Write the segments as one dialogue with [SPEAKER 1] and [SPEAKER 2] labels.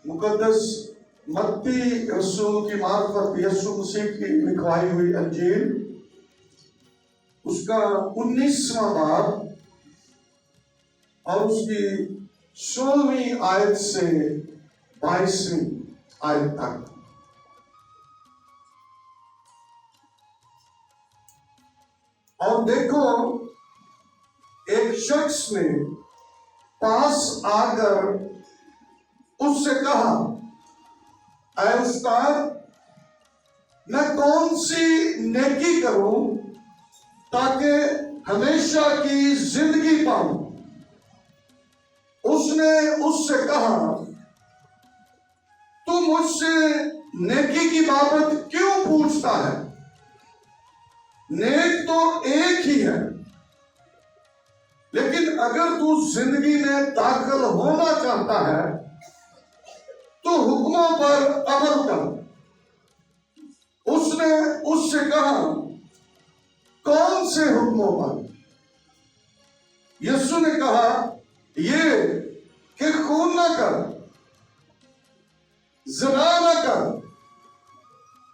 [SPEAKER 1] मुकद्दस मत्ती रसूल की मार्फत यीशु मसीह की लिखवाई हुई अंजील उसका 19वां बाब और उसकी 16वीं आयत से 22वीं आयत तक। और देखो, एक शख्स ने पास आकर उससे कहा, ऐ उस्ताद, मैं कौन सी नेकी करूं ताकि हमेशा की जिंदगी पाऊं? उसने उससे कहा, तू मुझसे नेकी की बाबत क्यों पूछता है? नेक तो एक ही है, लेकिन अगर तू जिंदगी में दाखिल होना चाहता है तो हुक्मों पर अमल कर। उसने उससे कहा, कौन से हुक्मों पर? यीशु ने कहा, ये कि खून न कर, ज़िना न कर,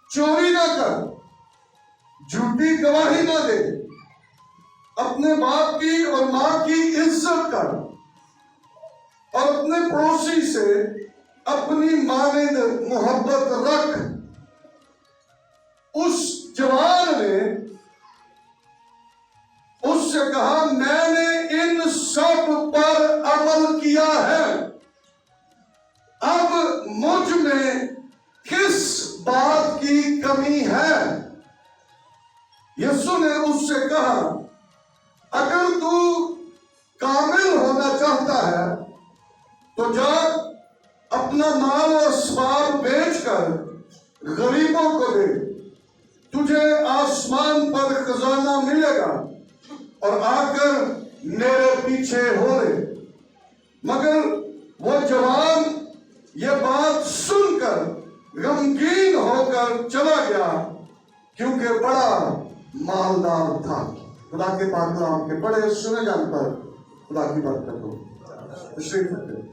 [SPEAKER 1] चोरी न कर, झूठी गवाही न दे, अपने बाप की और मां की इज्जत कर और अपने पड़ोसी से अपनी मानिंद मोहब्बत रख। उस जवान ने उससे कहा, मैंने इन सब पर अमल किया है, अब मुझ में किस बात की कमी है? यीशु ने उससे कहा, अगर तू कामिल होना चाहता है तो जा, अपना माल और अस्बाब बेचकर गरीबों को दे, तुझे आसमान पर खजाना मिलेगा, और आकर मेरे पीछे हो ले। मगर वो जवान ये बात सुनकर गमगीन होकर चला गया, क्योंकि बड़ा मालदार था। खुदा के पाक कलाम के बड़े सुने जाने पर खुदा की बरकत हो। तशरीफ रखें।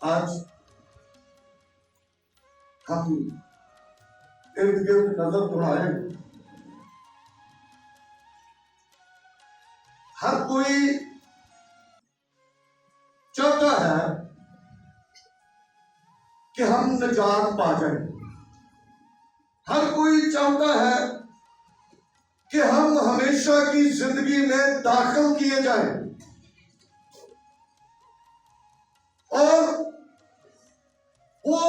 [SPEAKER 1] आज हम इर्द गिर्द नजर दौड़ाएं। हर कोई चाहता है कि हम निजात पा जाएं। हर कोई चाहता है कि हम हमेशा की जिंदगी में दाखिल किए जाएं, और वो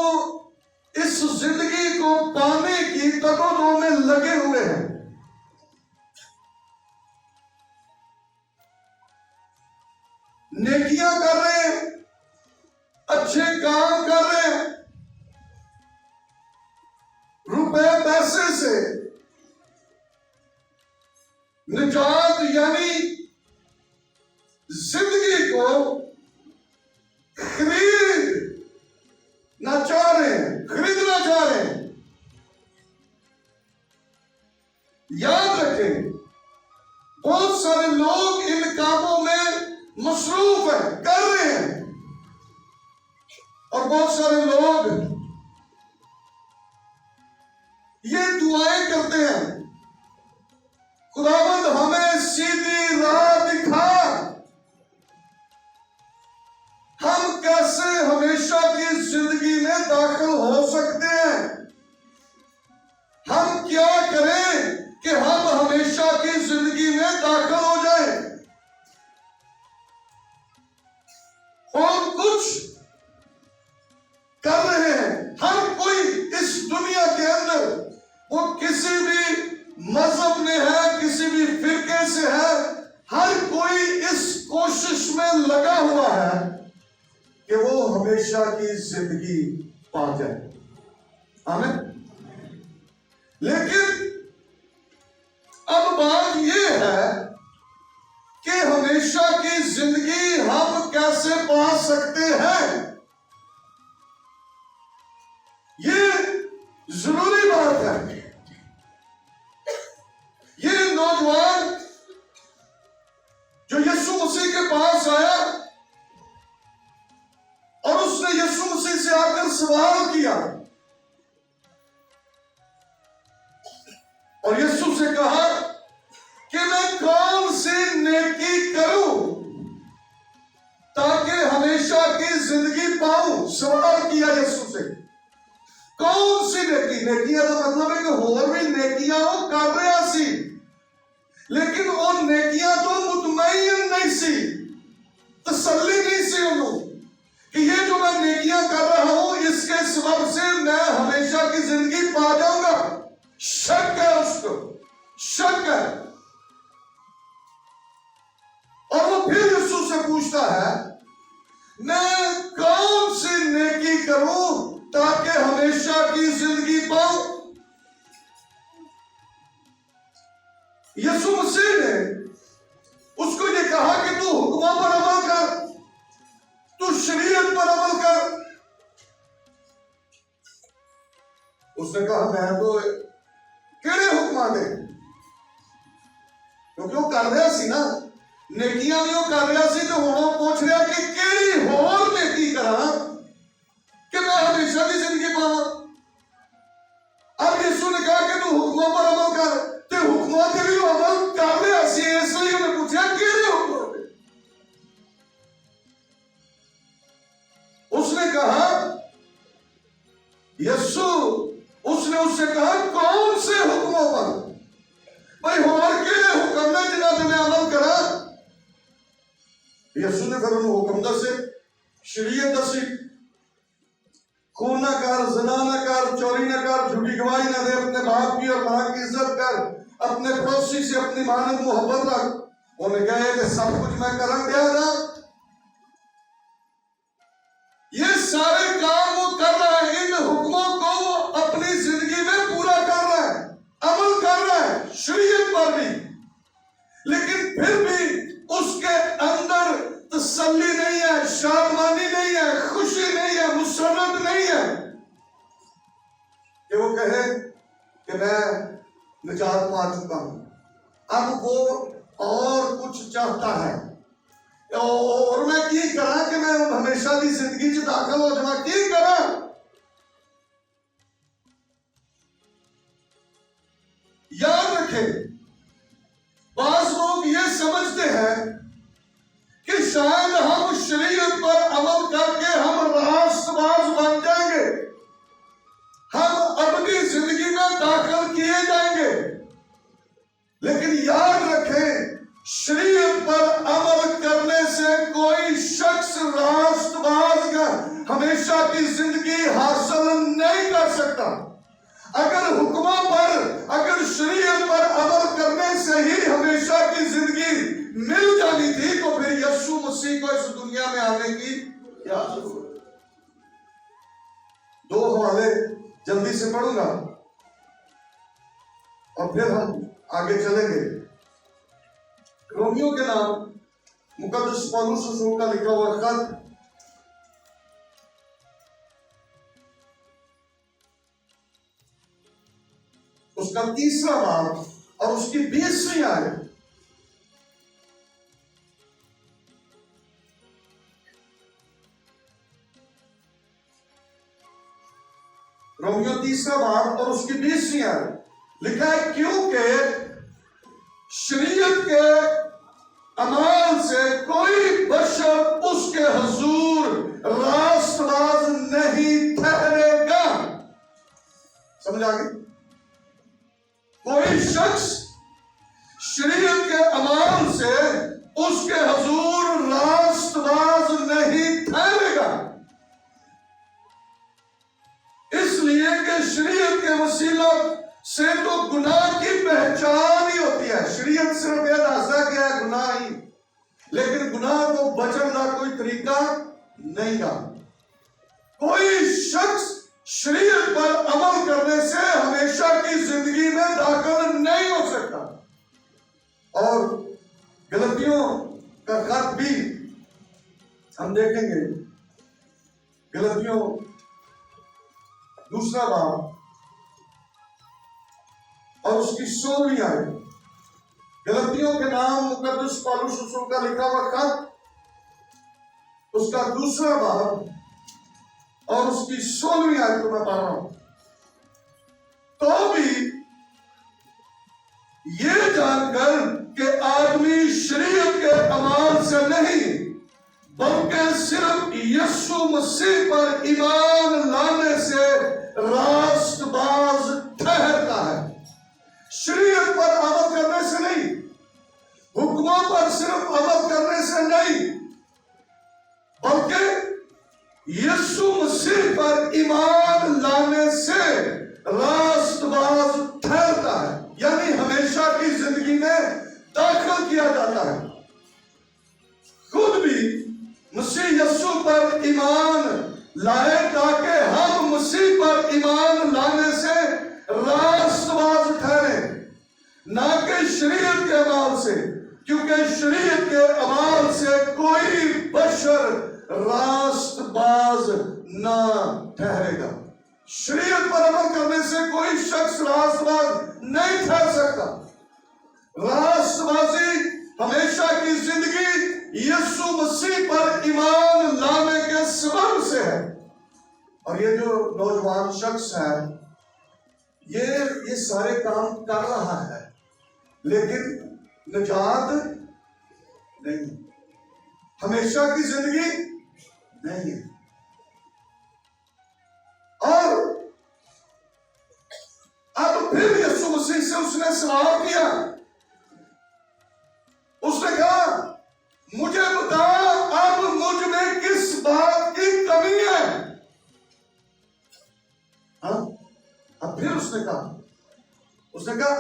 [SPEAKER 1] इस जिंदगी को पाने की तगोदों में लगे हुए हैं। नेकियां कर रहे हैं, अच्छे काम कर रहे हैं, रुपए पैसे से निजात यानी जिंदगी को खरीदना चाह रहे हैं। याद रखें, बहुत सारे लोग इन कामों में मसरूफ है, कर रहे हैं, और बहुत सारे लोग ये दुआएं करते हैं, खुदावंद हमें सीधी राह दिखा। हम कैसे हमेशा की जिंदगी में दाखिल हो सकते हैं? हम क्या करें कि हम हमेशा की जिंदगी में दाखिल हो जाएं? और कुछ कर रहे हैं। हर कोई इस दुनिया के अंदर, वो किसी भी मजहब में है, किसी भी फिरके से है, हर कोई इस कोशिश में लगा हुआ है कि वो हमेशा की जिंदगी पा जाए। आमीन। लेकिन अब बात यह है कि हमेशा की जिंदगी हम कैसे पा सकते हैं? ये जरूरी बात है। और यीशु से कहा कि मैं कौन सी नेकी करूं ताकि हमेशा की जिंदगी पाऊं। सवाल किया यीशु से, कौन सी नेकी? नेकियां का मतलब है कि होर भी नेकियां वो कर रहा सी, लेकिन वो नेकियां तो मुतमईन नहीं सी, तसल्ली नहीं सी उन्होंने कि ये जो मैं नेकियां कर रहा हूं इसके सबब से मैं हमेशा की जिंदगी पा जाऊंगा। शक है उसको, शक है। और वो फिर यीशु से पूछता है, मैं कौन सी नेकी करूं ताकि हमेशा की जिंदगी पाऊं। यीशु मसीह ने उसको ये कहा कि तू हुक्मों पर अमल कर, तू शरीयत पर अमल कर। उसने कहा मैं तो केड़े हुक्म दे, क्योंकि वो कर रहा सी ना, नेकियां भी वो कर रहा सी, तो हुण वो पूछ रहा कि केड़ी होर नेकी करा कि मैं हमेशा की जिंदगी पावां। अब यीशु ने कहा कि तू हुक्मों पर अमल कर, ते हुक्मों ते भी अमल कर रहा सी, इसलिए उन्हें पूछा केड़े हुक्म। उसने कहा, यीशु उसने उससे कहा कौन से हुक्मों पर? भाई होर केड़े हुक्म ने जिन्हां ते मैं अमल करा? यीशु ने फिर उन्हें हुक्म दसे, शरीयत दसी, खून ना कर, ज़िना ना कर, चोरी ना कर, झूठी गवाही ना दे, अपने बाप की और मां की इज्जत कर, अपने पड़ोसी से अपनी मानव मोहब्बत रख। उन्हें कहा कि सब कुछ मैं करन दिया ना, ये सारे काम वो कर रहा है, इन हुक्मों को वो अपनी जिंदगी में पूरा कर रहा है, अमल कर रहा है, शरीयत पर भी, लेकिन फिर भी उसके अंदर तसल्ली नहीं है, शादमानी नहीं है, खुशी नहीं है, मुसर्रत नहीं है कि वो कहे कि मैं निजात पा चुका हूं। अब वो और कुछ चाहता है, और मैं की करा कि मैं हमेशा की जिंदगी च दाखिल हो जावा, की करा? याद रखें, बाज़ लोग ये समझते हैं कि शायद हम शरीयत पर अमल करके हम रास्तबाज बन जाएंगे, हम अपनी जिंदगी में दाखिल किए जाएंगे। लेकिन याद रखें, शरीयत पर अमल करने से कोई शख्स रास्तबाज का हमेशा की जिंदगी हासिल नहीं कर सकता। अगर हुक्मों पर, अगर शरीयत पर अमल करने से ही हमेशा की जिंदगी मिल जानी थी, तो फिर यीशु मसीह को इस दुनिया में आने की क्या जरूरत? दो हवाले जल्दी से पढ़ूंगा और फिर हम आगे चलेंगे। रोमियो के नाम मुकद्दस पौलुस रसूल का लिखा हुआ खत, उसका 3रा बाब और उसकी 20वीं आयत। रोमियो 3रा बाब और उसकी 20वीं आयत लिखा है, क्योंकि शरीयत के अमाल से कोई बशर उसके हुजूर रास्तबाज नहीं ठहरेगा। समझ आ गई? कोई शख्स शरीयत के अमाल से उसके हुजूर रास्तबाज नहीं ठहरेगा, इसलिए कि शरीयत के वसीला से तो गुनाह की पहचान ही होती है। शरीयत सिर्फ यह दसदा कि है गुनाह ही, लेकिन गुनाह को बचने का कोई तरीका नहीं था। कोई शख्स शरीयत पर अमल करने से हमेशा की जिंदगी में दाखिल नहीं हो सकता। और गलतियों का खत भी हम देखेंगे, गलतियों 2रा बाब और उसकी 16वीं आयत। गलतियों के नाम मुकद्दस पौलुस रसूल का लिखा हुआ खत, उसका 2रा बाब और उसकी 16वीं आयत को मैं पढ़ रहा हूं। तो भी ईमान लाने से रास्तबाज ठहरता है, यानी हमेशा की जिंदगी में दाखिल किया जाता है। खुद भी मसीह यीशु पर ईमान लाए ताकि हम मसीह पर ईमान लाने से रास्तबाज ठहरे, ना कि शरीयत के अमाल से, क्योंकि शरीयत के अमाल से कोई बशर रास्तबाज ना ठहरेगा। शरीयत पर अमल करने से कोई शख्स रास्तबाज नहीं ठहर सकता। रास्तबाजी हमेशा की जिंदगी यीशु मसीह पर ईमान लाने के सबब से है। और ये जो नौजवान शख्स है ये सारे काम कर रहा है, लेकिन निजात नहीं, हमेशा की जिंदगी नहीं है। और अब फिर यीशु मसीह से उसने सवाल किया, उसने कहा मुझे बता अब मुझ में किस बात की कमी है। अब फिर उसने कहा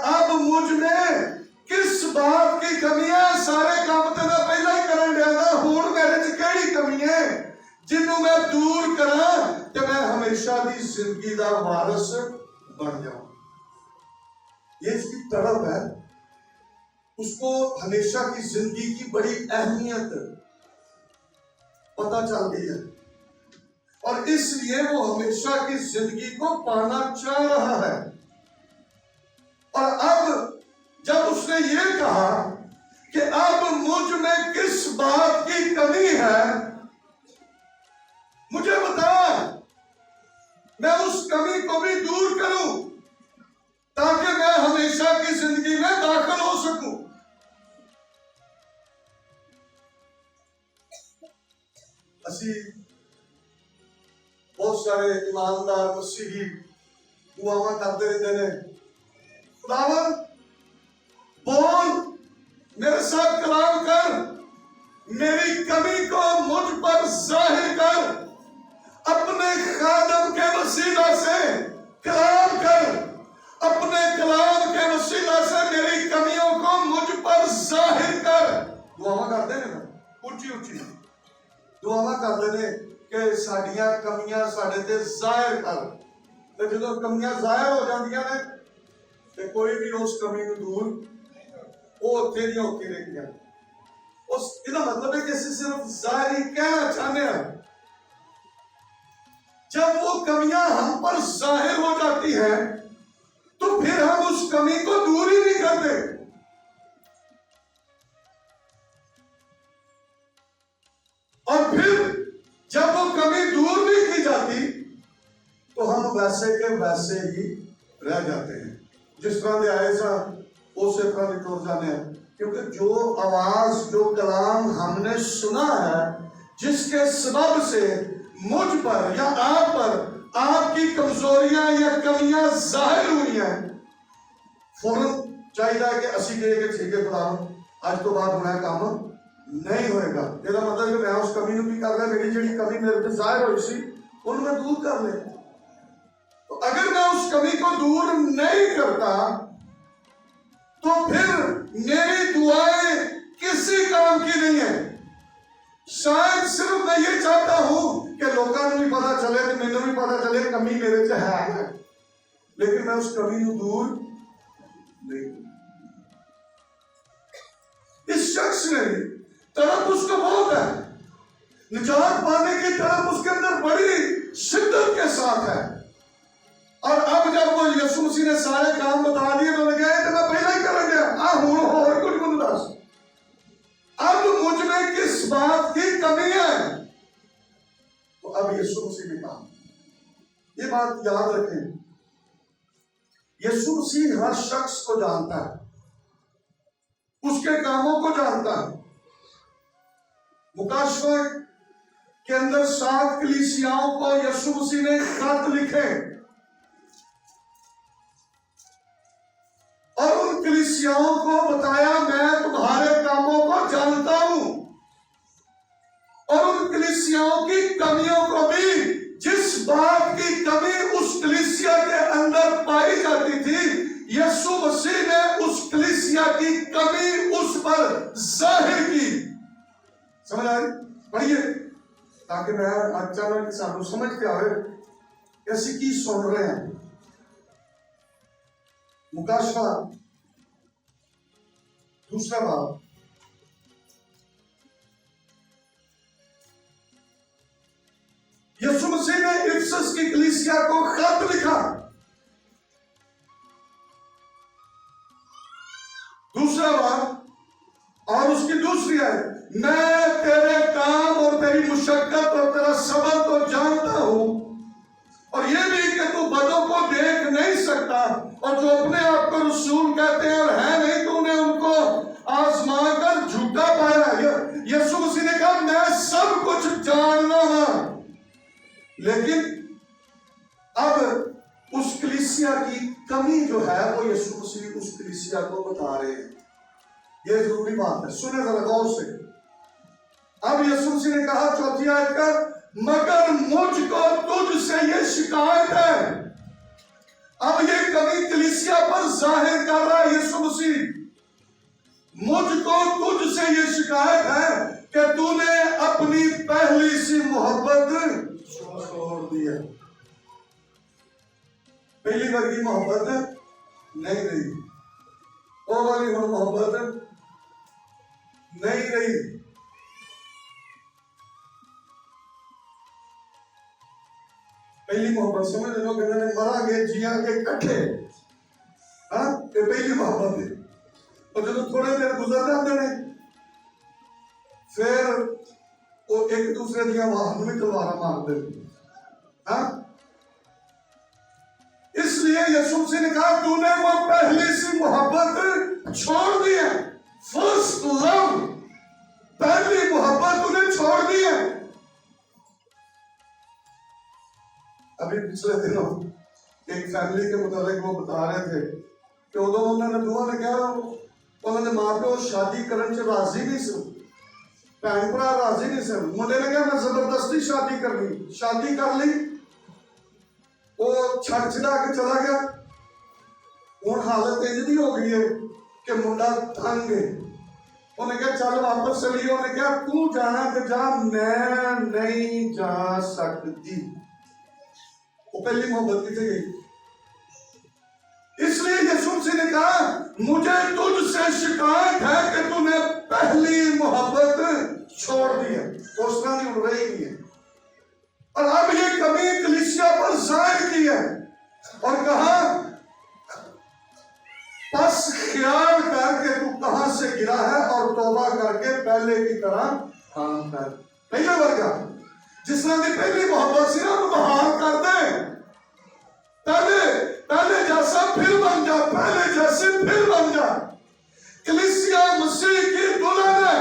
[SPEAKER 1] अब मुझ में किस बात की कमी है। सारे काम तो मैं पहला ही करन दिया था, हुण मेरे च केड़ी कमी है जिन्हों मैं दूर करा ते मैं हमेशा दी जिंदगी दा वारिस बन जाऊं। ये इसकी तड़प है, उसको हमेशा की जिंदगी की बड़ी अहमियत पता चल गई है और इसलिए वो हमेशा की जिंदगी को पाना चाह रहा है। और अब जब उसने ये कहा कि अब मुझ में किस बात की कमी है, मुझे बता, मैं उस कमी को भी दूर करूं ताकि मैं हमेशा की जिंदगी में दाखिल हो सकूं। असी बहुत सारे ईमानदार मसीही दुआवां करते रहते हैं, खुदावन बोल, मेरे साथ कलाम कर, मेरी कमी को मुझ पर जाहिर कर, अपने खादम के वसीला से कलाम कर, अपने कलाम के वसीला से मेरी कमियों को मुझ पर जाहिर कर। दुआवां करते हैं ना, ऊंची ऊंची दुआवां करते हैं कि साडियां कमियां साडे ते जाहिर कर। तो जो कमियां जाहिर हो जांदियां ने ते कोई भी उस कमी को दूर वो उत्थे दी उत्थे रह गया। उस इसका मतलब है कि ਅਸੀਂ सिर्फ जाहिर कहना चाहते हैं। जब वो कमियां हम पर जाहिर हो जाती है तो फिर हम उस कमी को दूर ही नहीं करते। और फिर जब वो कमी दूर नहीं की जाती तो हम वैसे के वैसे ही रह जाते हैं, जिस तरह के आए सा उस तरह निकल जाते हैं। क्योंकि जो आवाज जो कलाम हमने सुना है, जिसके सबब से मुझ पर या आप पर आपकी कमजोरियां या कमियां जाहिर हुई हैं, फौरन चाहिए कि असी कहे कि ठीक है कलाम आज तो बाद मैं काम नहीं होएगा। इसका मतलब कि मैं उस कमी भी कर लिया, मेरी जी कमी मेरे पे जाहिर हुई सी उन्हें मैं दूर कर ले। तो अगर मैं उस कमी को दूर नहीं करता तो फिर मेरी दुआएं किसी काम की नहीं है। शायद सिर्फ मैं ये चाहता हूं कि लोगों को भी पता चले, तो मैंने भी पता चले कमी मेरे से है, लेकिन मैं उस कमी को दूर नहीं। इस शख्स ने तड़प उसको बहुत है, निजात पाने की तड़प उसके अंदर बड़ी शिद्दत के साथ है। और अब जब वो यीशु मसीह ने सारे काम बता दिए तो लगे तो मैं पहला ही कर गया और कुछ मुझे दस, अब मुझ में किस बात की कमी है। तो अब यीशु मसीह ने कहा, ये बात याद रखें, यीशु मसीह हर शख्स को जानता है, उसके कामों को जानता है। मुकाशवा के अंदर 7 कलीसियाओं को यीशु मसीह ने खत लिखे और उन कलीसियाओं को बताया मैं तुम्हारे कामों को जानता हूं, और उन कलीसियाओं की कमियों को भी, जिस बात की कलीसिया की कमी उस पर जाहिर की। समझ आई? पढ़िए ताकि मैं अचानक सानू समझ के आवे ऐसी की सुन रहे हैं। मुकाशफा दूसरा बाब यीशु मसीह ने इफिसस की कलीसिया को खत लिखा। दूसरा बाब और उसकी दूसरी है, मैं तेरे काम और तेरी मुशक्कत और तेरा सबर तो जानता हूं, और ये भी कि तू बदों को देख नहीं सकता, और जो अपने आप को रसूल कहते हैं और है नहीं, तूने उनको आजमा कर झूठा पाया। यीशु मसीह ने कहा मैं सब कुछ जानना हूं, लेकिन अब उस कलीसिया की कमी जो है वो यीशु मसीह उस कलीसिया को बता रहे हैं। ये जरूरी बात है, सुने जरा गौर से। अब यीशु मसीह ने कहा चौथी आयत का, मगर मुझको तुझसे ये शिकायत है। अब ये कमी कलीसिया पर जाहिर कर रहा है यीशु मसीह, मुझको तुझसे ये शिकायत है कि तूने अपनी पहली सी मोहब्बत छोड़ दी है। पहली वर्गी मोहब्बत नहीं रही, वो वाली मोहब्बत नहीं रही। पहली मोहब्बत समझ लो, कहते हैं मरांगे जियांगे इकट्ठे, हाँ ये पहली मोहब्बत है। और जब थोड़े देर गुजर जाते हैं फिर वो एक दूसरे दिया वाहन में तलवार मारते हैं, हाँ। इसलिए यीशु मसीह ने कहा तूने वो पहली सी मोहब्बत छोड़ दी है। फर्स्ट लव, पहली मोहब्बत तूने छोड़ दी है। अभी पिछले दिनों एक फैमिली के मुताबिक वो बता रहे थे कि उदों उन्होंने दुआ ने कहा उन्होंने मां प्यो शादी करने से राजी नहीं सन, भैन भरा राजी नहीं सन। मुंडे ने कहा मैं जबरदस्ती शादी करनी, शादी कर ली, वो छड़ छड़ा के चला गया। हूँ हालत इंजदी हो गई है कि मुंडा तंग है। उन्हें कहा चल वापस चलिए, उन्हें कहा तू जाना तो जा, मैं नहीं जा सकती। वो पहली मोहब्बत कितनी गई। इसलिए यीशु मसीह ने कहा मुझे तुझसे शिकायत है कि तूने पहली मोहब्बत छोड़ दी है, उस तरह नहीं उड़ रही है। और अब ये कमी कलीसिया पर जाहिर की है और कहा बस ख्याल कर कि तू कहां से गिरा है और तौबा करके पहले की तरह काम कर। पहले वर्गा जिसने भी पहली मोहब्बत से ना बहाल कर दे, पहले जैसा फिर बन जा, पहले जैसे फिर बन जा। कलीसिया मसीह की दुल्हन है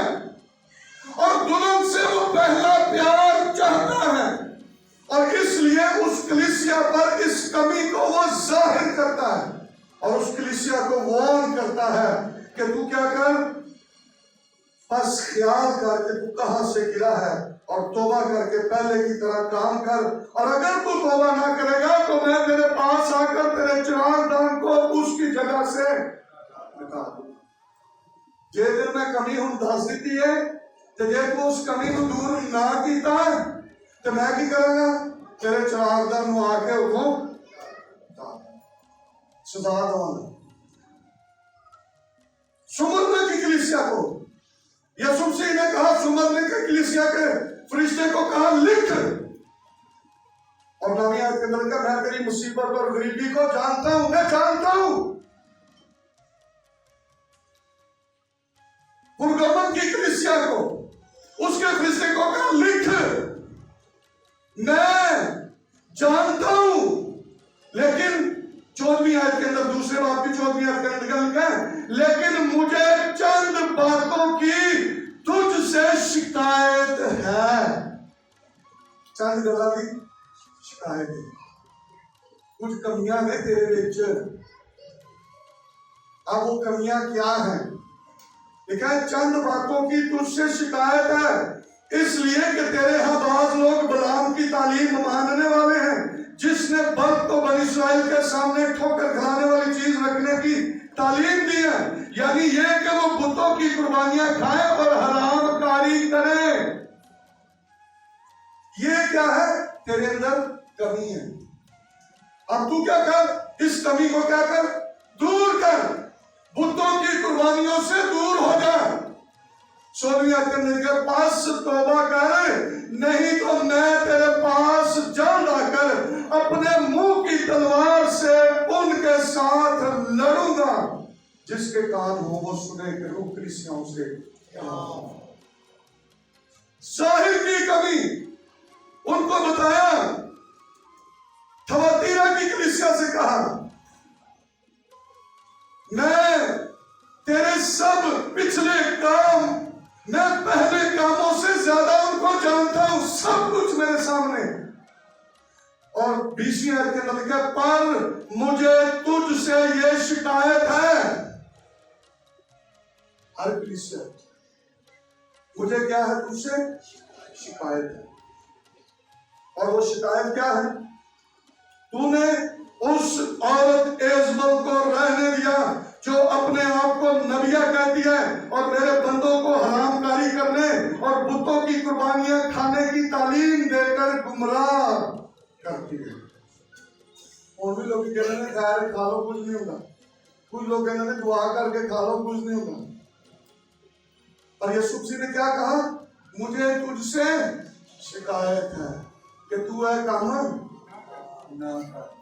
[SPEAKER 1] और दुल्हन से वो पहला प्यार चाहता है, और इसलिए उस कलीसिया पर इस कमी को वो जाहिर करता है और उस कलीसिया को वार्न करता है कि तू क्या कर, बस ख्याल कर कि तू कहां से गिरा है और तौबा करके पहले की तरह काम कर। और अगर तू तौबा ना करेगा तो मैं तेरे पास आकर तेरे चिराग दान को उसकी जगह से हटा दूंगा। जे दिन मैं कमी हूं दस दी है, तो जे तू उस कमी को दूर ना किया तो मैं की करूंगा, तेरे चिराग दान आके उठो सजा दूंगा। सुमरने की कलीसिया को यीशु मसीह ने कहा, सुमरने की कलीसिया के फरिश्ते को कहा लिख, और नवी आयत के अंदर का मैं तेरी मुसीबत और गरीबी को जानता हूं, मैं जानता हूं। पुरगमन की कलीसिया को उसके फरिश्ते को कहा लिख, मैं जानता हूं। लेकिन 14वीं आयत के अंदर, दूसरे बाब की 14वीं आयत के अंदर लिखा है, लेकिन मुझे चंद बातों की तुझसे शिकायत है। चंद गल्लां की शिकायत है, कुछ कमियां ने तेरे विच। अब वो कमियां क्या हैं? लिखा है चंद बातों की तुझसे शिकायत है, इसलिए कि तेरे यहां बाज लोग बलाम की तालीम मानने वाले हैं, जिसने बल्क को बनी इस्राएल के सामने ठोकर खिलाने वाली चीज रखने की तालीम दी है। यानी ये कि वो बुतों की कुर्बानियां खाएं और हरामकारी करें। ये क्या है? तेरे अंदर कमी है। अब तू क्या कर? इस कमी को क्या कर? दूर कर। बुतों की कुर्बानियों से दूर हो जा। 16 के पास तौबा कर, नहीं तो मैं तेरे पास जल्द आकर अपने मुंह की तलवार से उनके साथ लड़ूंगा। जिसके कान हो वो सुने कि रूह कलीसियाओं से जाहिर की कमी उनको बताया। थवातीरा की कलीसिया से कहा, मैं तेरे सब पिछले काम, मैं पहले कामों से ज्यादा उनको जानता हूं, सब कुछ मेरे सामने। और 20वीं आयत के अंदर लिखा, पर मुझे तुझसे ये शिकायत है। हर कलीसिया, मुझे क्या है? तुझसे शिकायत है। और वो शिकायत क्या है? तूने उस औरत एजबल को रहने दिया जो अपने आप को नबिया कहती है और मेरे बंदों को हरामकारी करने और बुतों की कुर्बानियां खाने की तालीम देकर गुमराह करती है। और भी लोग कह रहे हैं खैर खा लो कुछ नहीं होगा, कुछ लोग कह रहे हैं दुआ करके खा लो कुछ नहीं होगा। और यीशु मसीह ने क्या कहा? मुझे तुझसे शिकायत है कि तू है काम ना कर।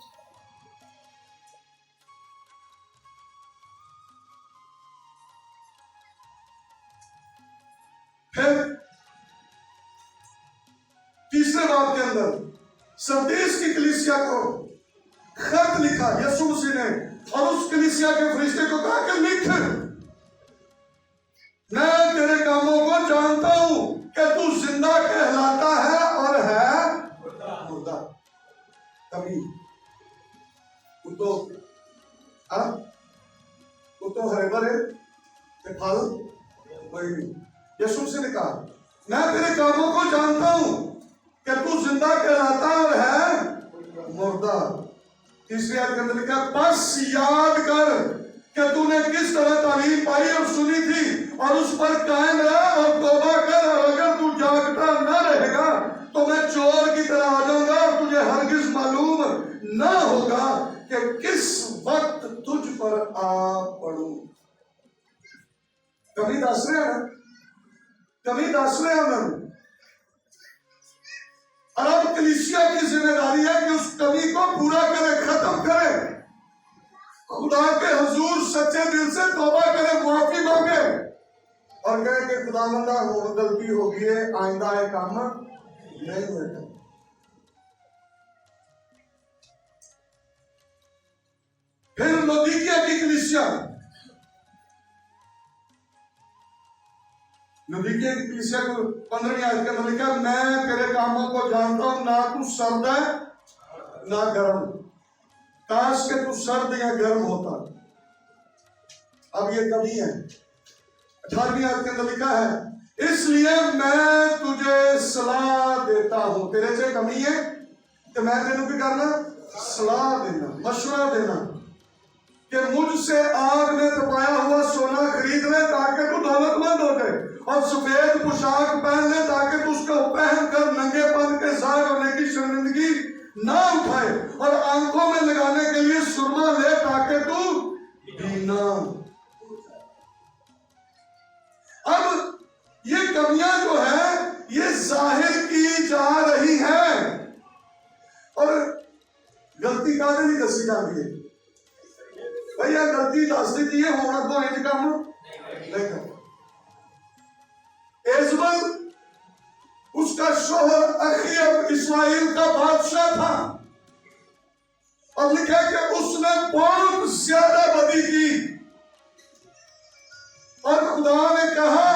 [SPEAKER 1] फिर तीसरे बाब के अंदर सरदीस की कलीसिया को खत लिखा यीशु मसीह ने, और उस कलीसिया के फरिश्ते को कहा कि लिख, मैं तेरे कामों को जानता हूं कि तू जिंदा कहलाता है और है मुर्दा। कभी तो हरे भरे फल वही नहीं। यीशु मसीह ने कहा, मैं तेरे कामों को जानता हूं कि तू जिंदा कहलाता और है मुर्दा। तीसरी आयत के अंदर लिखा, बस याद कर कि तूने किस तरह तालीम पाई और सुनी थी और उस पर कायम रहा और तौबा कर। और अगर तू जागता न रहेगा तो मैं चोर की तरह आ जाऊंगा और तुझे हरगिज मालूम न होगा कि किस वक्त तुझ पर आ पड़ूं। कभी दस रहे हैं, कभी दस रहे हैं। और अब कलीसिया की जिम्मेदारी है कि उस कमी को पूरा करे, खत्म करे, खुदा के हुजूर सच्चे दिल से तौबा करे, माफी मांगे और कहे कि खुदावंदा वो गलती हो गई है, आइंदा ये काम नहीं होगा। फिर लौदीकिया की कलीसिया, लौदीकिया की कलीसिया को 15वीं आयत के अंदर लिखा, मैं तेरे कामों को जानता हूं, ना तू सर्द है ना गर्म, काश के तू सर्द या गर्म होता। अब ये कमी है। 18वीं आयत के अंदर लिखा है, इसलिए मैं तुझे सलाह देता हूं। तेरे से कमी है तो मैं तेनू क्या करना? सलाह देना, मशवरा देना कि मुझसे आग में तपाया हुआ सोना खरीद ले ताकि तू दौलतमंद हो जाए, और सफेद पोशाक पहन ले ताकि तू उसको पहन कर नंगेपन के जाहिर होने की शर्मिंदगी ना उठाए, और आंखों में लगाने के लिए सुरमा ले ताकि तू बीना। अब ये कमियां जो है ये जाहिर की जा रही है, और गलती काहे नहीं दसी जाती है? भैया गलती दस दी है, होना तो इंज काम नहीं कर। एजबल उसका शोहर अखीब इस्माइल का बादशाह था, और लिखा कि उसने बहुत ज्यादा बदी की, और खुदा ने कहा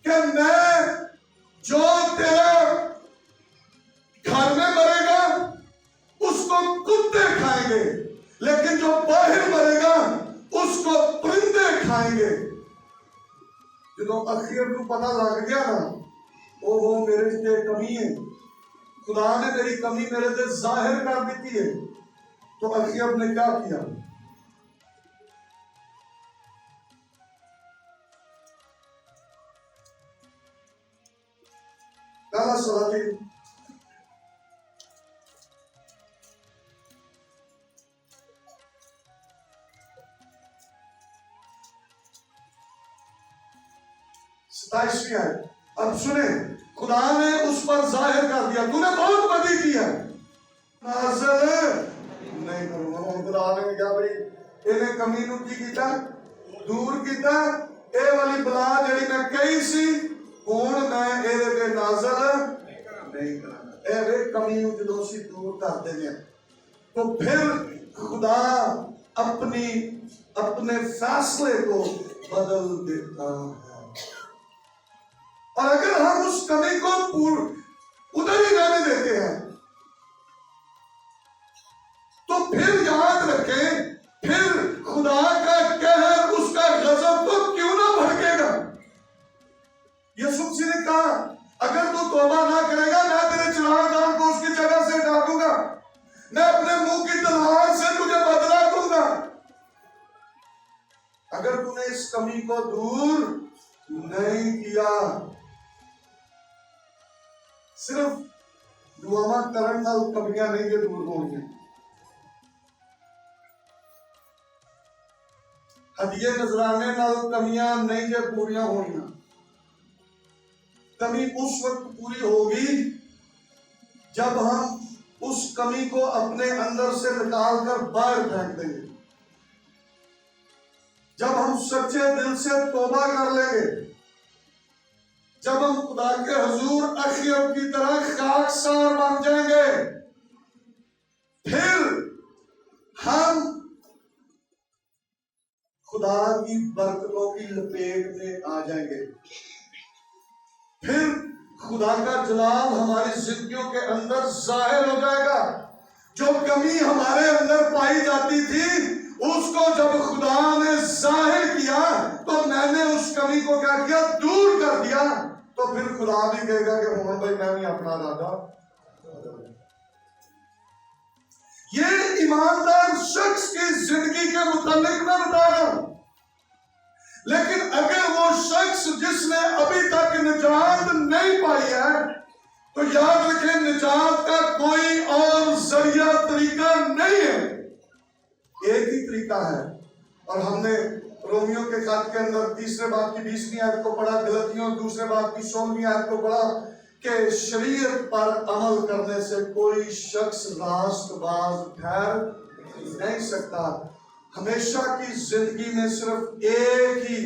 [SPEAKER 1] कि मैं जो तेरा घर में मरेगा उसको कुत्ते खाएंगे, लेकिन जो बाहर मरेगा उसको परिंदे खाएंगे। जो अखीब को पता लग गया ना, वो मेरे से कमी है, खुदा ने मेरी कमी मेरे से जाहिर कर दी है, तो अखीब ने क्या किया? सलाती। सताइसवीं आयत, अब सुने, खुदा ने उस पर जाहिर कर दिया, तूने बहुत बदी की है, नाज़िल नहीं करूंगा। और खुदा ने क्या भाई इन्हें कमी नूं की कीता, दूर कीता। ए वाली बला जिहड़ी मैं कही सी, हुण मैं इहदे ते नाज़िल नहीं करांगा। ए वे कमी नूं जदों असीं दूर कर दिंदे हां, तो फिर खुदा अपने फैसले को बदल देता है। और अगर हम उस कमी को उधर ही रहने देते हैं, तो फिर याद रखें, फिर खुदा का कहर, उसका गजब तो क्यों ना भड़केगा। यीशु मसीह ने कहा, अगर तू तौबा ना करेगा, मैं तेरे चिरागान को उसकी जगह से हटा दूंगा, मैं अपने मुंह की तलवार से तुझे बदला दूंगा। अगर तूने इस कमी को दूर नहीं किया, सिर्फ दुआवां करन नाल कमियां नहीं जे दूर होणगियां, हदिये नजराने नाल कमियां नहीं जे पूरियां होणगियां। कमी उस वक्त पूरी होगी जब हम उस कमी को अपने अंदर से निकाल कर बाहर फेंक देंगे, जब हम सच्चे दिल से तौबा कर लेंगे, जब हम खुदा के हुजूर अखियब की तरह खाकसार बन जाएंगे, फिर हम खुदा की बरकतों की लपेट में आ जाएंगे। फिर खुदा का जलाल हमारी जिंदगियों के अंदर जाहिर हो जाएगा। जो कमी हमारे अंदर पाई जाती थी, उसको जब खुदा ने जाहिर किया, तो मैंने उस कमी को क्या किया, दूर कर दिया। तो फिर खुदा भी कहेगा कि मोहन भाई मैं भी अपना दादा। ये ईमानदार शख्स की जिंदगी के मुतालिक मैं बता रहा हूं। लेकिन अगर वो शख्स जिसने अभी तक निजात नहीं पाई है, तो याद रखें, निजात का कोई और जरिया तरीका नहीं है, एक ही तरीका है। और हमने रोमियो के खत के अंदर 3 बाब की 20वीं आयत को पढ़ा, गलतियों 2 बाब की 16वीं आयत को पढ़ा कि शरीयत पर अमल करने से कोई शख्स रास्तबाज ठहर नहीं सकता। हमेशा की जिंदगी में सिर्फ एक ही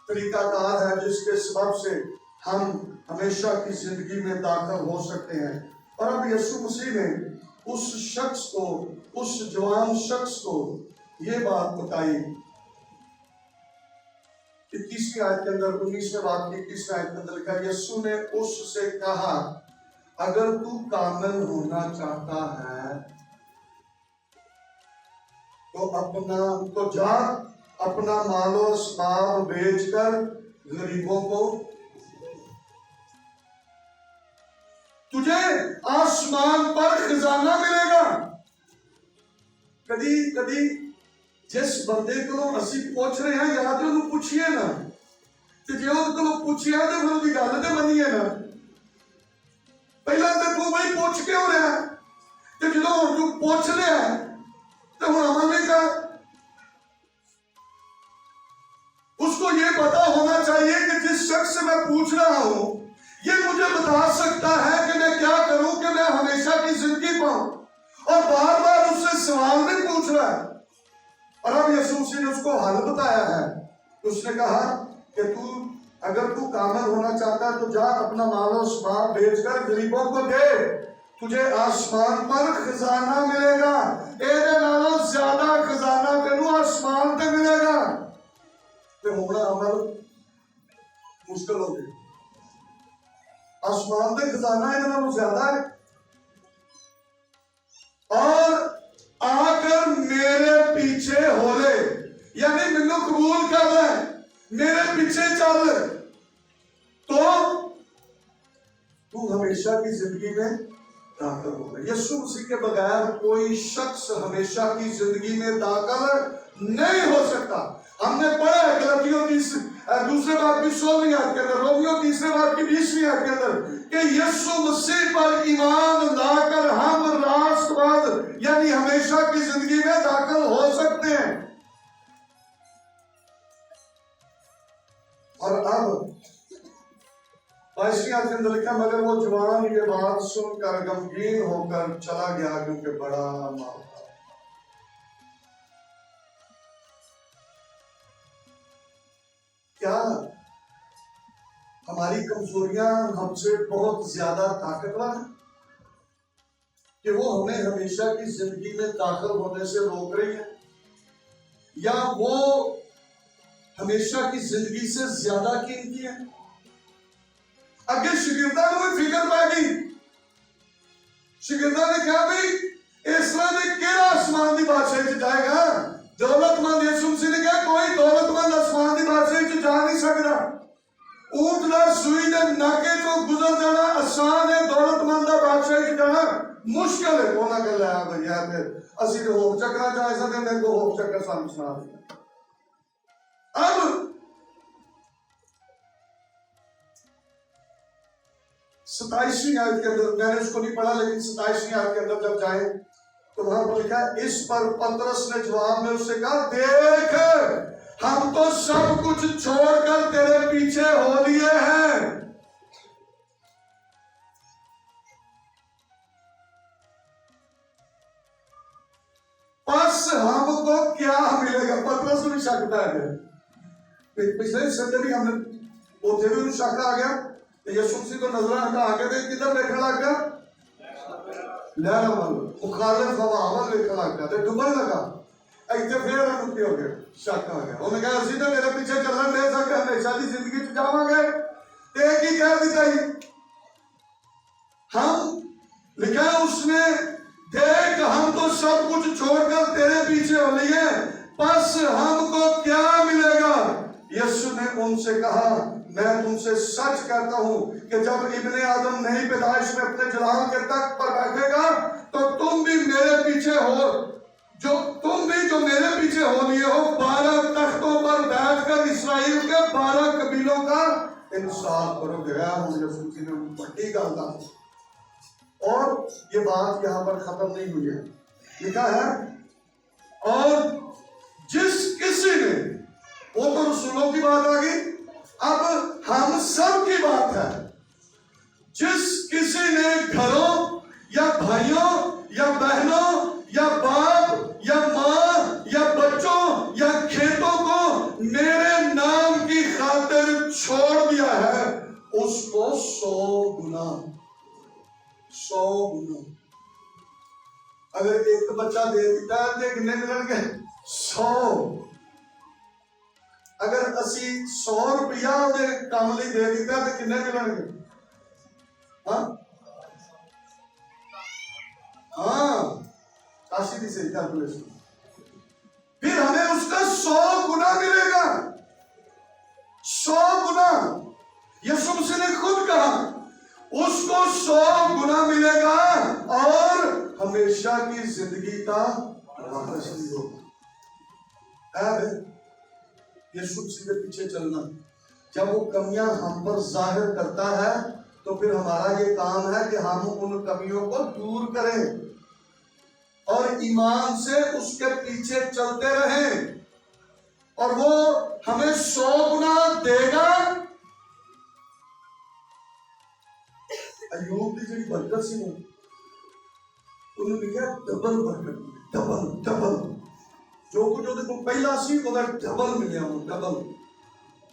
[SPEAKER 1] तरीकाकार है जिसके सबब से हम हमेशा की जिंदगी में दाखिल हो सकते हैं। और अब यीशु मसीह ने उस शख्स को, उस जवान शख्स को ये बात बताई 21वीं आयत के अंदर, 19वें बाब की 21वें आयत के अंदर लिखा, यीशु ने उससे कहा, अगर तू कामिल होना चाहता है तो जा अपना मालो असबाब बेचकर गरीबों को, तुझे आसमान पर खजाना मिलेगा। कदी कदी जिस बंदे को असी पूछ रहे हैं, या तो उन्हें पूछिए ना, तो जो उनको पूछिए तो फिर उसकी गल तो मनीए ना। पहला तो तू भाई पूछ क्यों रहा, तो जो तू पूछ लिया तो हम अमल नहीं कर। उसको ये पता होना चाहिए कि जिस शख्स से मैं पूछ रहा हूं, ये मुझे बता सकता है कि मैं क्या करूं कि मैं हमेशा की जिंदगी पाऊं, और बार बार उससे सवाल नहीं पूछ रहा है। और अब यीशु मसीह ने उसको हल बताया है। उसने कहा कि अगर तू कामिल होना चाहता है तो जा अपना मालो असबाब बेचकर गरीबों को दे, तुझे आसमान पर खजाना मिलेगा। एदे नालों ज्यादा खजाना तेनू आसमान पे मिलेगा। ते होना अमल मुश्किल हो गई। आसमान पे खजाना इन्हें नालों ज्यादा है। और आकर मेरे पीछे हो ले, यानी मैनू कबूल कर ले, मेरे पीछे चल, तो तू हमेशा की जिंदगी में दाखिल होगा। यीशु मसीह के बगैर कोई शख्स हमेशा की जिंदगी में दाखिल नहीं हो सकता। हमने पढ़ा है गलतियों की दूसरे बात की 16वीं आयत के अंदर, रोमियो तीसरे बात की 20वीं आयत के अंदर कि यीशु मसीह पर ईमान लाकर हम राष्ट्रवाद यानी हमेशा की जिंदगी में दाखिल हो सकते हैं। और अब 22वीं आयत के अंदर लिखा, मगर वो जवान ये बात सुनकर गमगीन होकर चला गया क्योंकि बड़ा माल था। क्या हमारी कमजोरियां हमसे बहुत ज्यादा ताकतवर हैं कि वो हमें हमेशा की जिंदगी में दाखिल होने से रोक रही है, या वो हमेशा की जिंदगी से ज्यादा कीमती है? अगे शागिर्दा को फिक्र पै गई। शागिर्दा ने कहा भाई इस तरह ने केड़ा आसमान की बादशाही च जाएगा? दौलतमंद यीशु मसीह ने कहा कोई दौलतमंद आसमान की बादशाही च जा नहीं सकता। ऊंट दा सुई दे नाके चो गुजर जाना आसान है, दौलतमंद दा बादशाही च जाना मुश्किल है। उन्होंने कहा लै भाई यार असि तो होप चक्करा जा सकते, मेरे को होप चक्कर सानू सुना दे। अब 27वीं आयत के अंदर, मैंने उसको नहीं पढ़ा लेकिन 27वीं आयत के अंदर जब जाए तो वहां पर लिखा, इस पर पतरस ने जवाब में उससे कहा, देख हम तो सब कुछ छोड़कर तेरे पीछे हो लिए हैं। बस हमको क्या मिलेगा? पतरस को भी शक आ गया। पिछले संडे भी हमने उसे भी शक आ गया। यीशु मसीह को नजर हटा आगे देख किधर देखने लग गया? लहरा वाल मुखालिफ हवा देखने लग गया, तो डूबने लगा। इतने फिर रुके हो गए, शक आ गया। उन्होंने कहा असि तो मेरे पीछे चलना दे सकते, हमेशा की जिंदगी च जावांगे। एक ही कह दिता ही हम लिखा उसने, देख हम तो सब कुछ छोड़कर तेरे पीछे हो लिए, बस हमको क्या मिलेगा? यीशु ने उनसे कहा, मैं तुमसे सच कहता हूं कि जब इब्ने आदम नई पैदाइश में अपने जलाल के तख्त पर बैठेगा तो तुम भी मेरे पीछे हो, जो मेरे पीछे हो लिए हो। 12 तख्तों पर बैठकर इसराइल के 12 कबीलों का इंसाफ करोगे। यीशु ने बड़ी गल कही। और ये बात यहां पर खत्म नहीं हुई है, लिखा है और जिस किसी ने, वो तो रसूलों की बात आ गई, अब हम सब की बात है। जिस किसी ने घरों या भाइयों या बहनों या बाप या मां या बच्चों या खेतों को मेरे नाम की खातिर छोड़ दिया है, उसको 100 गुना अगर एक बच्चा दे दिता है तो कितने मिलेंगे? 100। अगर असी 100 रुपया उहदे काम लई दे दिता तो कितने मिलेंगे? काशी की सही कैलकुलेशन। फिर हमें उसका 100 गुना मिलेगा, 100 गुना। यीशु मसीह ने खुद कहा उसको 100 गुना मिलेगा और हमेशा की जिंदगी का वारिस भी होगा। यीशु मसीह के पीछे चलना, जब वो कमियां हम पर जाहिर करता है तो फिर हमारा ये काम है कि हम उन कमियों को दूर करें और ईमान से उसके पीछे चलते रहें, और वो हमें 100 गुना देगा। अय्यूब की जी बरकत सी नहीं, उन्होंने लिखा डबल बरकत, डबल जो कुछ वो पहला सी ओदा डबल मिलिया, डबल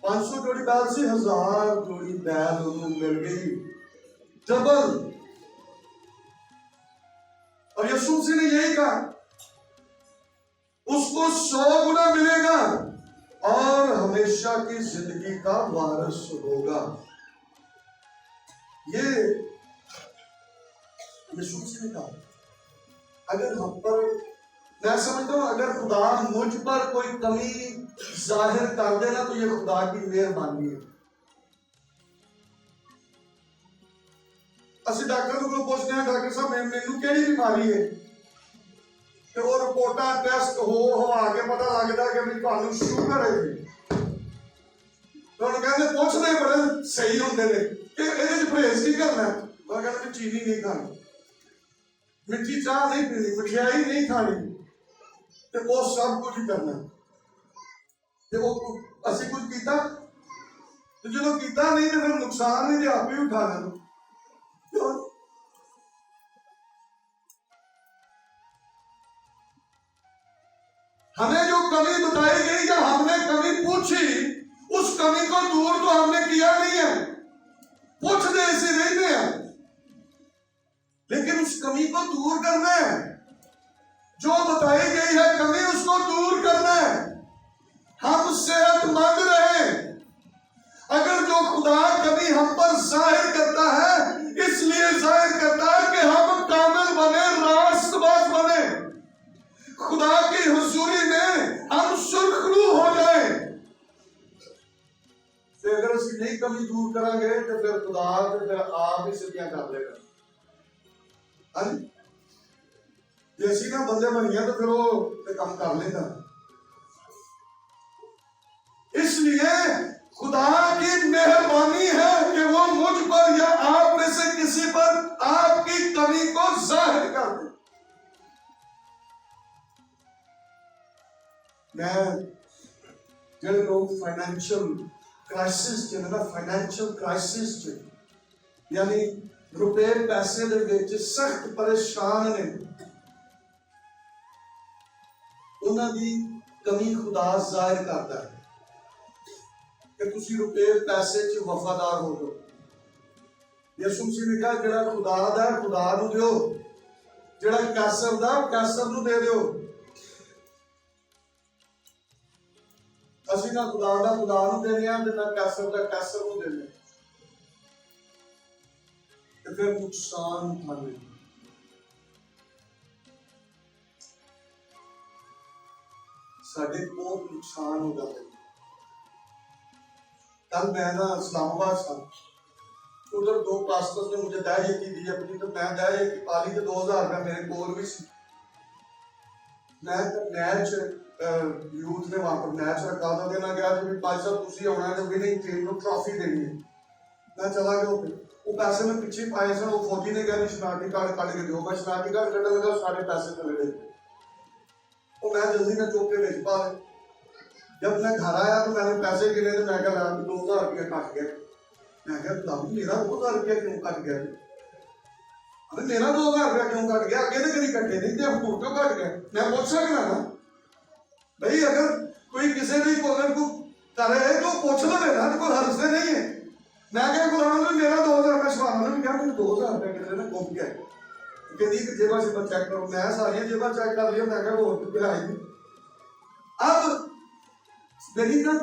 [SPEAKER 1] 500 जोड़ी बैल सी, 1000 जोड़ी बैल उन्होंने मिल गई, डबल। और यीशु मसीह ने यही कहा उसको 100 गुना मिलेगा और हमेशा की जिंदगी का वारिस होगा। ये यीशु मसीह ने कहा। अगर हम पर, मैं समझता हूं अगर खुदा मुझ पर कोई कमी जाहिर कर देना तो ये खुदा की मेहरबानी है। ਅਸੀਂ ਡਾਕਟਰ ਨੂੰ ਪੁੱਛਦੇ ਹਾਂ, ਡਾਕਟਰ ਸਾਹਿਬ ਮੈਨੂੰ ਕਿਹੜੀ ਬਿਮਾਰੀ ਹੈ, ਤੇ ਉਹ ਰਿਪੋਰਟਾਂ ਟੈਸਟ ਹੋ ਆ ਕੇ ਪਤਾ ਲੱਗਦਾ ਕਿ ਵੀ ਤੁਹਾਨੂੰ ਸ਼ੂਗਰ ਹੈ ਜੀ। ਤੁਹਾਨੂੰ ਕਹਿੰਦੇ ਪੁੱਛਦੇ ਬੜੇ ਸਹੀ ਹੁੰਦੇ ਨੇ ਕਿ ਇਹਦੇ ਚ ਪਰਹੇਜ਼ ਕੀ ਕਰਨਾ। ਮੈਂ ਕਹਿੰਦਾ ਵੀ ਚੀਨੀ ਨਹੀਂ ਖਾਣੀ, ਮਿੱਠੀ ਚਾਹ ਨਹੀਂ ਪੀਣੀ, ਮਠਿਆਈ ਨਹੀਂ ਖਾਣੀ, ਤੇ ਉਹ ਸਭ ਕੁਝ ਹੀ ਕਰਨਾ। ਤੇ ਉਹ ਅਸੀਂ ਕੁਝ ਕੀਤਾ, ਤੇ ਜਦੋਂ ਕੀਤਾ नहीं तो फिर नुकसान नहीं तो आप ही उठाना। क्यों? हमें जो कमी बताई गई या हमने कमी पूछी, उस कमी को दूर तो हमने किया नहीं है, पूछते ऐसे रहते हैं, लेकिन उस कमी को दूर करना है। जो बताई गई है कमी, उसको दूर करना है। हम सेहतमंद रहे। अगर जो खुदा कभी हम पर जाहिर करता है, इसलिए जाहिर करता है कि हम कामिल बने, रास्तबाज बने, खुदा की हुजूरी में हम सुरखरू हो जाए। तो अगर असं नहीं कमी दूर करांगे तो फिर खुदा तो फिर आप ही सिद्धियां कर लेगा। हाँ जी, ऐसी ना बंदे बनिया तो फिर वो काम कर लेगा। इसलिए खुदा की मेहरबानी है कि वो मुझ पर या आप में से किसी पर आपकी कमी को जाहिर कर दे। मैं ਜਿਹੜੇ ਲੋग फाइनेंशियल क्राइसिस च ना, फाइनेंशियल क्राइसिस च यानी रुपए पैसे दे विच सख्त परेशान ने, उन्हां दी कमी खुदा जाहिर करता है कि तुसी रुपए पैसे च वफादार हो जाओ। यसू मसीह ने कहा जेड़ा खुदा दा खुदा नूं दिओ, जेड़ा कैसर दा कैसर नूं दे दिओ। ਅਸੀਂ ਨਾ खुदा दा खुदा नूं देने आ ते ना कैसर दा कैसर नूं देने, ते फिर नुकसान उठाने। साडे बहुत नुकसान हो जाते। कल मैं ना इस्लामाबाद था, उधर दो पास्टर्स ने मुझे दया की दी अपनी, तो मैं दया की पाली तो 2000 रुपया मेरे कोल भी सी। मैं मैच यूथ ने वहां पर मैच रखा था, देना गया कि भाई साहब तुसी आना है तो विनिंग टीम को ट्रॉफी देनी है। मैं चला गया उधर, वो पैसे में पीछे पाए सन, वो फौजी ने कहा शनाख्ती कार्ड काट के दो, मैं शनाख्ती कार्ड कटने लगा, सारे पैसे चले गए। वो मैं जल्दी में चौक के भेज पा रहे। जब मैं घर आया तो मैंने पैसे गिने तो मैं कहा 2000 रुपया कट गया। मैं कहा मेरा 2000 रुपया क्यों कट गया? अरे मेरा 2000 रुपया क्यों कट गया? आगे तो कभी कटे नहीं थे, क्यों कट गया? मैं पूछ सकता ना भाई, अगर कोई किसी भी कोलर को करे तो पूछ लो ना, तो कोई हर्ज से नहीं है। मैं क्या गुलाम ने मेरा 2000 रुपया छुपाना, ने कहा मुझे 2000 रुपया किसी ने गुम गया। कहती जेबा से चेक करो, मैं सारी जेबा चेक कर लिया। मैं क्या वो गिराई नहीं। अब मेरी ना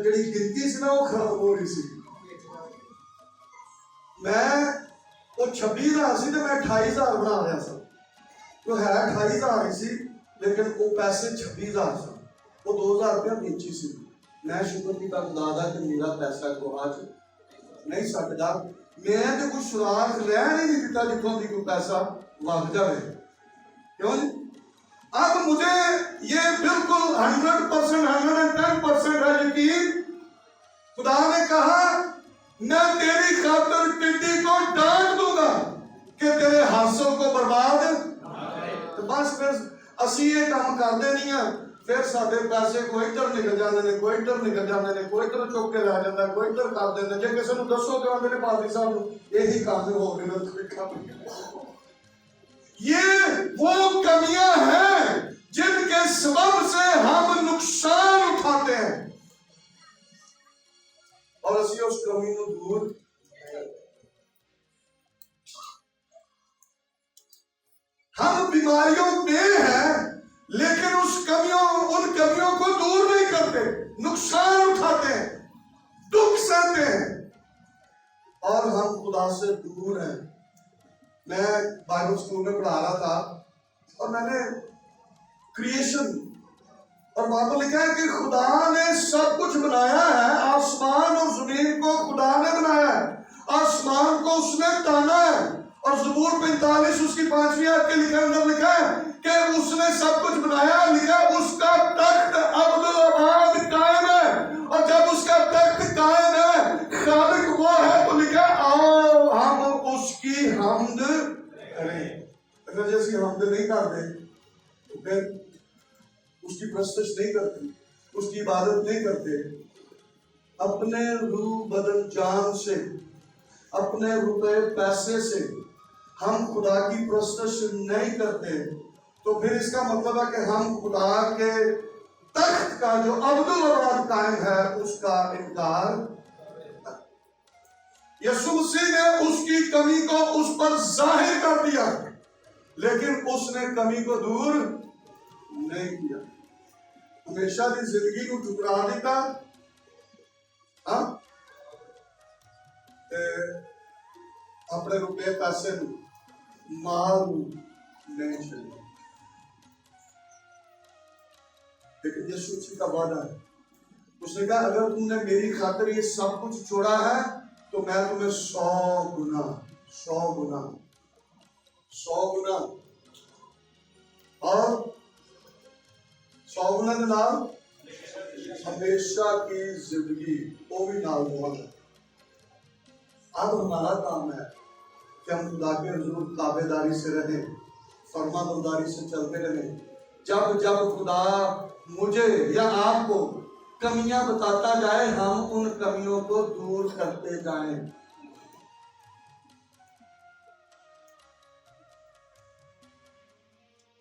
[SPEAKER 1] जी गिनती से ना वो खराब हो रही सी। मैं वो 26,000 सी तो मैं 28,000 बना रहा था। तो है 28,000 ही सी, लेकिन वो पैसे 26,000 सी। वो 2000 रुपया नीचे सी। मैं शुक्र की दादा कि मेरा पैसा को आज नहीं सकता। मैं तो कुछ सुराग रह नहीं दिता जितों की कोई पैसा लग जाए। क्यों? अब मुझे ये बिल्कुल 100%, 110% है यकीन, खुदा ने कहा मैं तेरी खातिर टिड्डी को डांट दूंगा कि तेरे हासिल को बर्बाद। तो बस फिर असी ये काम करते नहीं है, फिर साडे पैसे कोई इधर निकल जाते हैं, कोई इधर निकल जाते हैं, कोई इधर चुक के ला जाता है, कोई इधर कर देते। जो किसी को दसो तो आते पादरी साहब यही काम हो गए। ये वो कमियां हैं जिनके सबब से हम नुकसान उठाते हैं, और असी उस कमी को दूर हम बीमारियों में हैं, लेकिन उन कमियों को दूर नहीं करते, नुकसान उठाते हैं, दुख सहते हैं, और हम खुदा से दूर हैं। मैं बाइबल स्कूल में पढ़ा रहा था और मैंने क्रिएशन और वहां पर लिखा है कि खुदा ने सब कुछ बनाया है, आसमान और जमीन को खुदा ने बनाया है, आसमान को उसने ताना है, और ज़बूर 45 उसकी 5वीं आयत के अंदर लिखा है कि उसने सब कुछ बनाया, लिखा उसका तख्त अब्दुल आबाद कायम है। और जब उसका तख्त कायम है, खालिक वो है, तो लिखा आओ हम उसकी हमद करें। अगर जैसी हमद नहीं करते तो फिर उसकी प्रस्तुत नहीं करते, उसकी इबादत नहीं करते, अपने रूह बदन जान से, अपने रुपए पैसे से हम खुदा की प्रस्तुत नहीं करते, तो फिर इसका मतलब है कि हम खुदा के तख्त का जो अब्दुल आबाद कायम है उसका इनकार। यीशु मसीह ने उसकी कमी को उस पर जाहिर कर दिया, लेकिन उसने कमी को दूर नहीं किया। हमेशा की जिंदगी को ठुकरा दिता, अपने रुपए पैसे माल नहीं चले। लेकिन यीशु मसीह का वादा है, उसने कहा अगर तुमने मेरी खातिर ये सब कुछ छोड़ा है तो मैं तुम्हें 100 गुना और 100 गुना के नाम हमेशा की जिंदगी वो भी नाम हुआ है। अब हमारा काम है कि हम खुदा के हुजूर ताबेदारी से रहें, फरमाबरदारी से चलते रहें। जब जब खुदा मुझे या आपको कमियां बताता जाए, हम उन कमियों को दूर करते जाएं।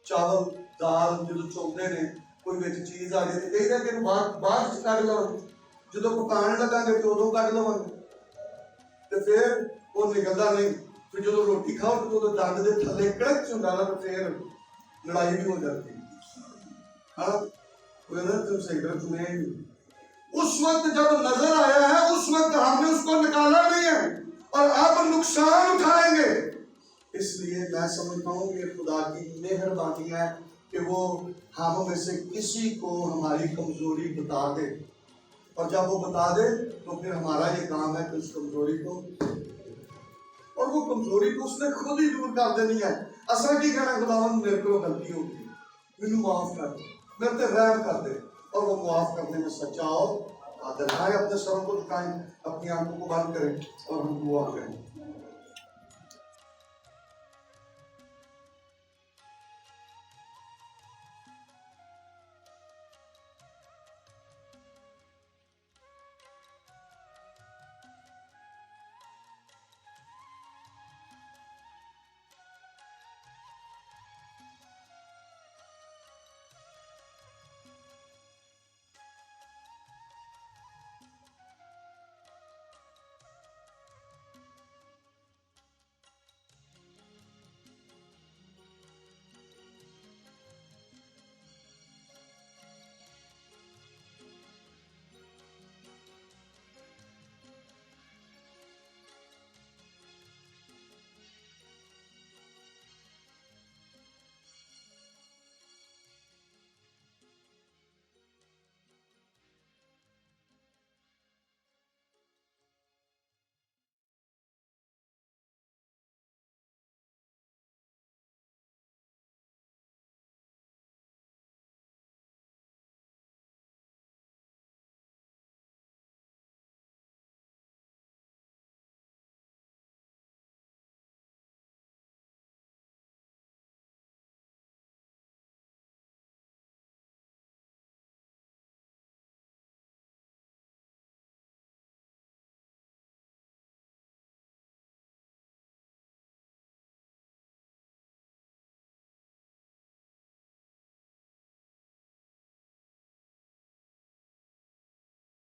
[SPEAKER 1] चावल दाल जो चौंकते ने कोई विच चीज आ जाती कई कि बाद कट लो, जो पकाने लगांगे तो उदों कट लवांगे, तो फिर वो निकलता नहीं। फिर जो रोटी खाओ तो दंद के थले कड़क चुंगा ना, तो फिर लड़ाई भी हो जाती है। तुम सही कर तुम्हें नहीं। उस वक्त जब नजर आया है उस वक्त हमने उसको निकाला नहीं है और अब नुकसान उठाएंगे। इसलिए मैं समझता हूँ कि खुदा की मेहरबानी है कि वो हम में से किसी को हमारी कमजोरी बता दे, और जब वो बता दे तो फिर हमारा ये काम है कि उस कमजोरी को, और वो कमजोरी को उसने खुद ही दूर कर देनी है। असा की कहना खुदावन मेरे को गलती होगी, मैनू माफ कर दे, मेरे पे रहम कर दे, और वो माफ करने में सच्चा और आदर है। अपने सरों को झुकाएं, अपनी आंखों को बंद करें और हम दुआ करें।